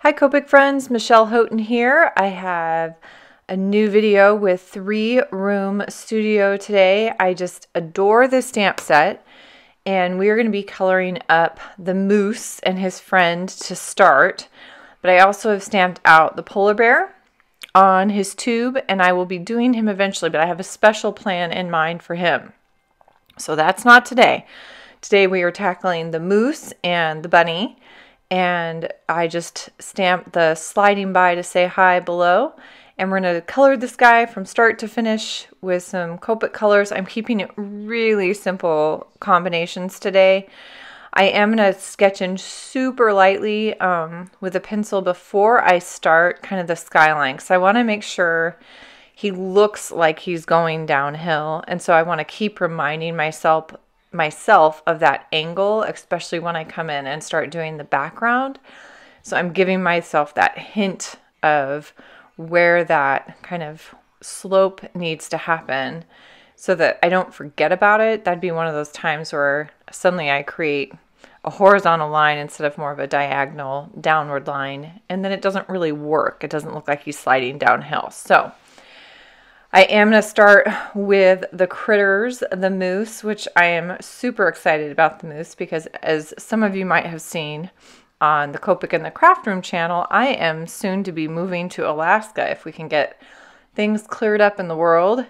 Hi Copic friends, Michelle Houghton here. I have a new video with 3-room studio today. I just adore this stamp set, and we're going to be coloring up the moose and his friend to start. But I also have stamped out the polar bear on his tube, and I will be doing him eventually, but I have a special plan in mind for him. So that's not today. Today we are tackling the moose and the bunny. And I just stamped the sliding by to say hi below. And we're going to color this guy from start to finish with some Copic colors. I'm keeping it really simple combinations today. I am going to sketch in super lightly with a pencil before I start kind of the skyline, because I want to make sure he looks like he's going downhill. And so I want to keep reminding myself of that angle, especially when I come in and start doing the background. So I'm giving myself that hint of where that kind of slope needs to happen so that I don't forget about it. That'd be one of those times where suddenly I create a horizontal line instead of more of a diagonal downward line, and then it doesn't really work. It doesn't look like he's sliding downhill. So I am going to start with the critters, the moose, which I am super excited about the moose because, as some of you might have seen on the Copic and the Craft Room channel, I am soon to be moving to Alaska if we can get things cleared up in the world.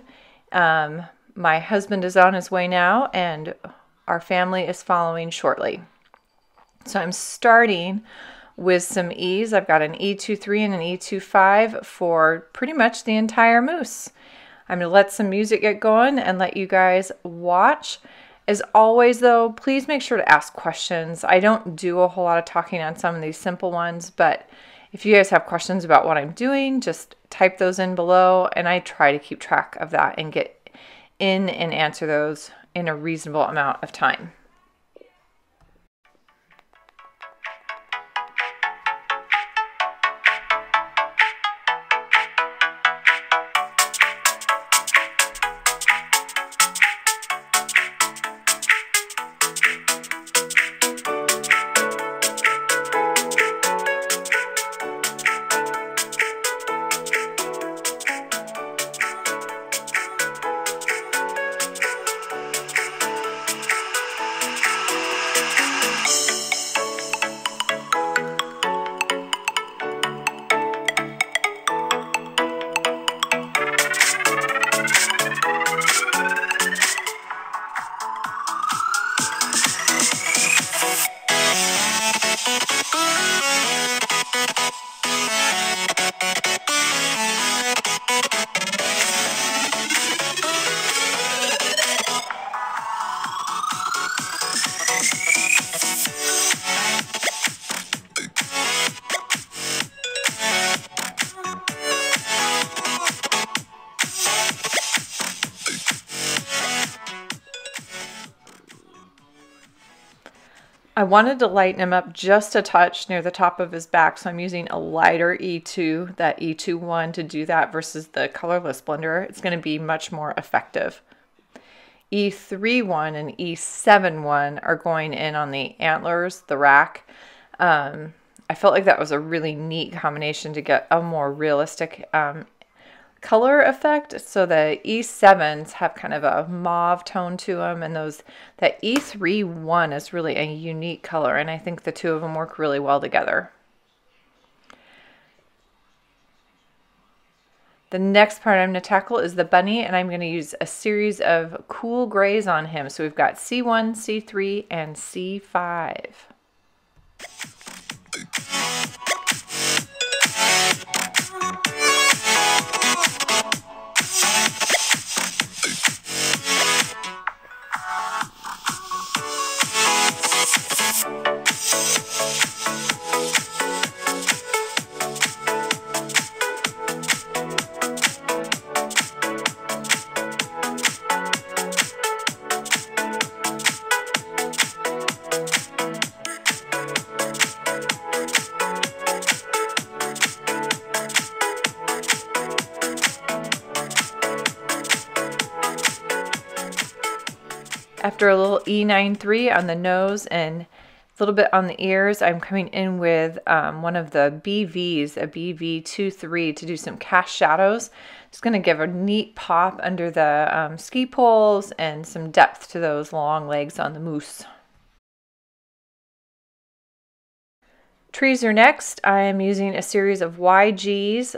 My husband is on his way now, and our family is following shortly. So I'm starting with some E's. I've got an E23 and an E25 for pretty much the entire moose. I'm going to let some music get going and let you guys watch. As always, though, please make sure to ask questions. I don't do a whole lot of talking on some of these simple ones, but if you guys have questions about what I'm doing, just type those in below, and I try to keep track of that and get in and answer those in a reasonable amount of time. I wanted to lighten him up just a touch near the top of his back, so I'm using a lighter E2, that E21, to do that versus the colorless blender. It's going to be much more effective. E31 and E71 are going in on the antlers, the rack. I felt like that was a really neat combination to get a more realistic color effect. So the E7s have kind of a mauve tone to them, and that E31 is really a unique color, and I think the two of them work really well together. The next part I'm going to tackle is the bunny, and I'm going to use a series of cool grays on him. So we've got C1, C3, and C5. After a little E93 on the nose and little bit on the ears. I'm coming in with one of the BVs, a BV23, to do some cast shadows. It's going to give a neat pop under the ski poles and some depth to those long legs on the moose. Trees are next. I am using a series of YGs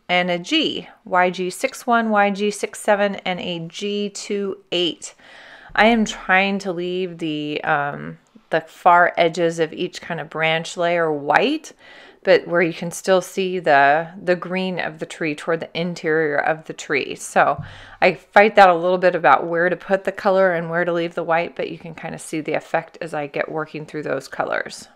and a G, YG61, YG67, and a G28. I am trying to leave the far edges of each kind of branch layer white, but where you can still see the green of the tree toward the interior of the tree. So I fight that a little bit about where to put the color and where to leave the white, but you can kind of see the effect as I get working through those colors.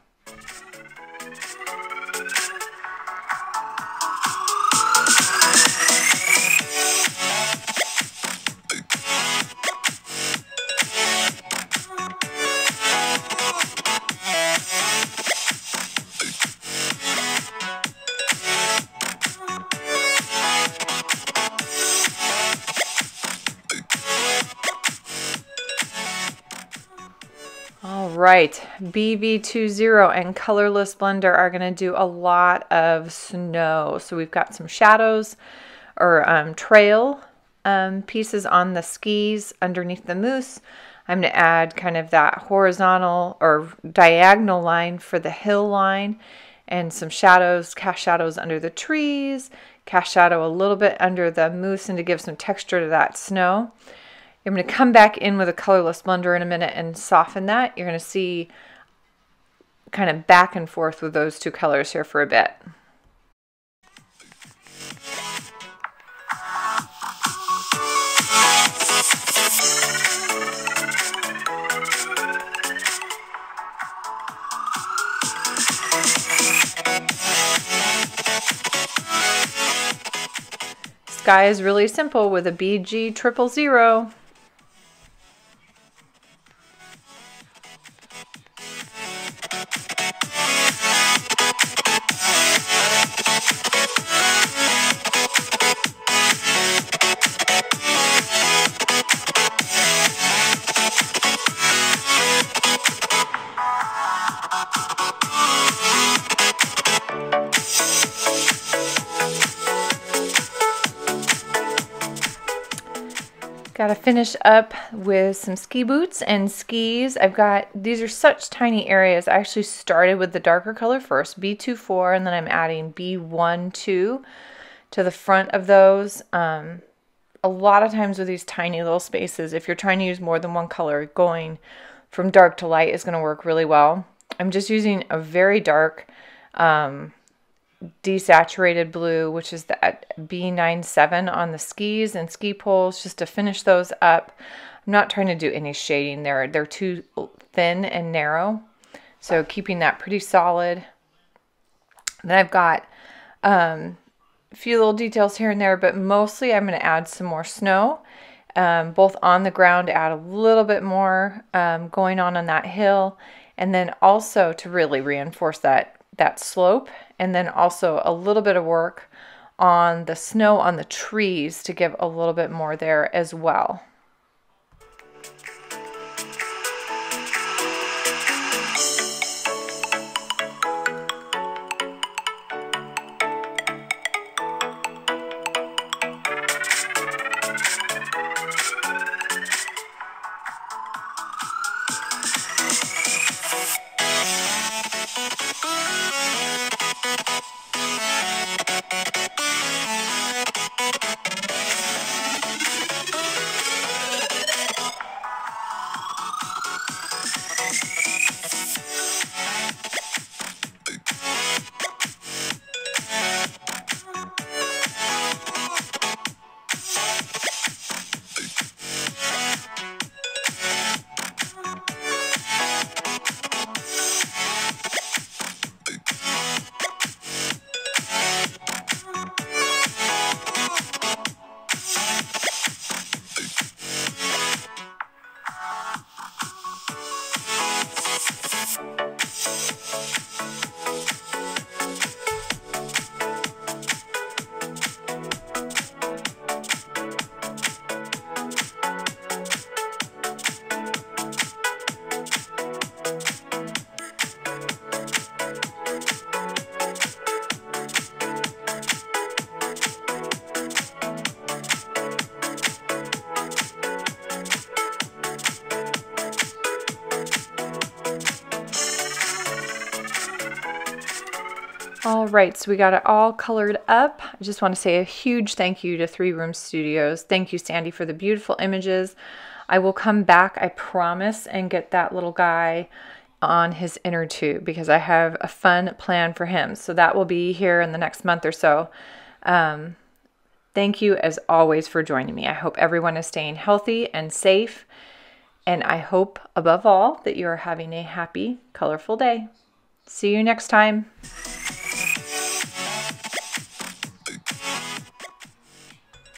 All right, BV20 and Colorless Blender are going to do a lot of snow. So we've got some shadows or trail pieces on the skis underneath the moose. I'm going to add kind of that horizontal or diagonal line for the hill line and some shadows, cast shadows under the trees, cast shadow a little bit under the moose and to give some texture to that snow. I'm going to come back in with a colorless blender in a minute and soften that. You're going to see kind of back and forth with those two colors here for a bit. Sky is really simple with a BG000. Got to finish up with some ski boots and skis. These are such tiny areas. I actually started with the darker color first, B24, and then I'm adding B12 to the front of those. A lot of times with these tiny little spaces, if you're trying to use more than one color, going from dark to light is going to work really well. I'm just using a very dark desaturated blue, which is the B97 on the skis and ski poles, just to finish those up. I'm not trying to do any shading there. They're too thin and narrow, so keeping that pretty solid. Then I've got a few little details here and there, but mostly I'm going to add some more snow, both on the ground, add a little bit more going on that hill, and then also to really reinforce that slope, and then also a little bit of work on the snow on the trees to give a little bit more there as well. All right, so we got it all colored up. I just want to say a huge thank you to 3 Room Studios. Thank you, Sandy, for the beautiful images. I will come back, I promise, and get that little guy on his inner tube because I have a fun plan for him. So that will be here in the next month or so. Thank you, as always, for joining me. I hope everyone is staying healthy and safe. And I hope, above all, that you are having a happy, colorful day. See you next time.